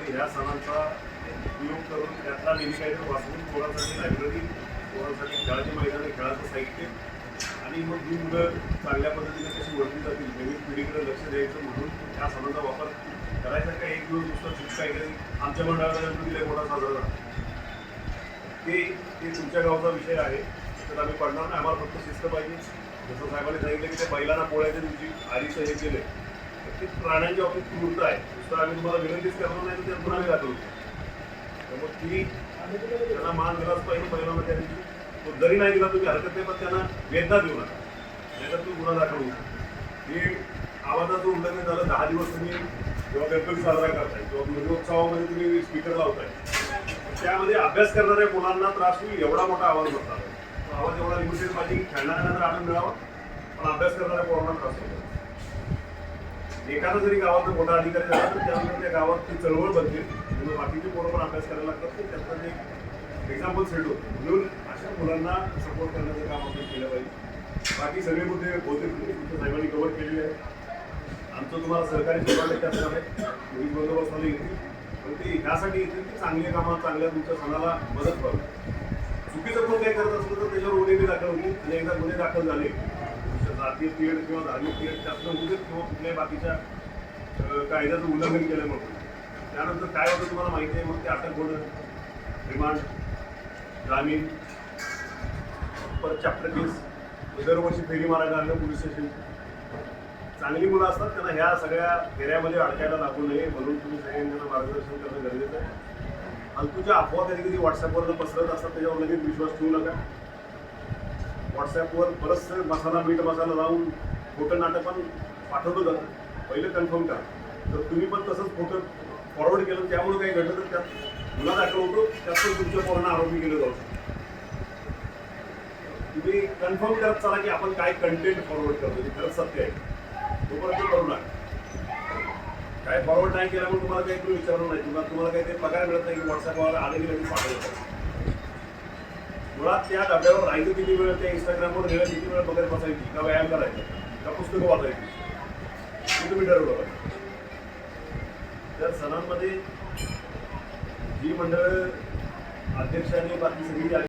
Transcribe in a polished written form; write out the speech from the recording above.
आणि ह्या सणांचा उपयोग करून त्यातला नेहमी काहीतरी वाचून पोरांसाठी लायब्ररी, पोरांसाठी खेळाची मैदाने, खेळाचं साहित्य आणि मग ही मुलं चांगल्या पद्धतीने कशी वळली जातील, नवीन पिढीकडे लक्ष द्यायचं म्हणून ह्या सणांचा वापर करायचा. काय एक दिवस नुसतं चिप्स काहीतरी आमच्या मंडळाला गणपतीला मोठा साजरा झाला ते तुमच्या गावचा विषय आहे, तर आम्ही पडणार नाही. आम्हाला फक्त शिस्त पाहिजे. जसं साहेबांनी सांगितलं की ते बैलांना पोळ्याच्या दिवशी आधीचं हे केलं, ते प्राण्यांच्या बाबतीत क्रूरता आहे. नुसतं आम्ही तुम्हाला विनंतीच करणार नाही, तर ते गुन्हा दाखल होतो. त्यामुळे ती त्यांना मान दिलाच पाहिजे बैलांना त्या दिवशी. तो जरी नाही दिला तुम्ही हरकत नाही, पण त्यांना वेदना देऊ नका, नाहीतर तो गुन्हा दाखल होतो. हे आवाजाचं उल्लंघन झालं. 10 दिवस तुम्ही जेव्हा गणपती साजरा करताय किंवा गणेशोत्सवामध्ये तुम्ही स्पीकर लावताय, त्यामध्ये अभ्यास करणाऱ्या मुलांना त्रास होईल एवढा मोठा आवाज होता. आवाज एवढा लिमिटेड पाहिजे की खेळणाऱ्यांना आनंद मिळावा, पण अभ्यास करणाऱ्या पोरांना त्रास होतो. एखादा जरी गावाचा मोठा अधिकारी झाला तर त्यानंतर त्या गावात ती चळवळ बनते, म्हणून बाकीचे पोरं पण अभ्यास करायला लागतात. ते त्याचं एक एक्झाम्पल सेट होतं. म्हणून अशा मुलांना सपोर्ट करण्याचं काम आपण केलं पाहिजे. बाकी सगळे मुद्दे बहुतेक तुमच्या साहेबांनी कव्हर केलेले आहे. आमचं तुम्हाला सहकार्य 100% असणार आहे. पोलीस बंदोबस्ताला येतील, पण ते ह्यासाठी येतील की चांगली कामं, चांगल्या तुमच्या सणाला मदत व्हावी. चुकीचं कोण काही करत असलं तर त्याच्यावर गुन्हे दाखल होतील. आणि एकदा गुन्हे दाखल झाले, जातीय पीड किंवा धार्मिक पीड त्यातलं होते किंवा कुठल्याही बाकीच्या कायद्याचं उल्लंघन केल्यामुळे त्यानंतर काय होतं तुम्हाला माहिती आहे. मग ते अटक होणं, रिमांड, जामीन, परत चॅप्टर केस, दरवर्षी फेरी मारायला आणलं पोलीस स्टेशन. चांगली मुलं असतात, त्यांना ह्या सगळ्या फेऱ्यामध्ये अडकायला लागू नये म्हणून तुम्ही सगळ्यांना मार्गदर्शन करणं गरजेचं आहे. फालतूच्या अफवा कधी कधी व्हॉट्सअपवर पसरत असतात, त्याच्यावर लगेच विश्वास ठेवू नका. व्हॉट्सअपवर बरंचसं मसाला, मीठ मसाला लावून खोटं नाटक पण पाठवलं जातं. पहिलं कन्फर्म करा. तर तुम्ही पण तसंच फोटो फॉरवर्ड केलं, त्यामुळे काही घडलं तर त्यात गुन्हा दाखल होतो, त्यात पण तुमच्या पोरांना आरोपी केलं जाऊ शकतं. तुम्ही कन्फर्म करत चला की आपण काय कंटेंट फॉरवर्ड करतो ते खरंच सत्य आहे, तोपर्यंत करू नका. काय फॉरवर्ड नाही केल्यामुळे तुम्हाला काही तुम्ही विचारलं नाही, तुम्हाला काही ते पगार मिळत नाही की व्हॉट्सअपवर आले की लगेच पाठवलं. मुळात त्या डब्यावर राहायचं किती वेळ, त्या इंस्टाग्रामवर गेलं किती वेळ बघत बसायची, का व्यायाम करायचा, का पुस्तकं वाचायची, हे तुम्ही ठरवलं पाहिजे. त्या सणांमध्ये जी मंडळ अध्यक्षांनी बाकी सगळी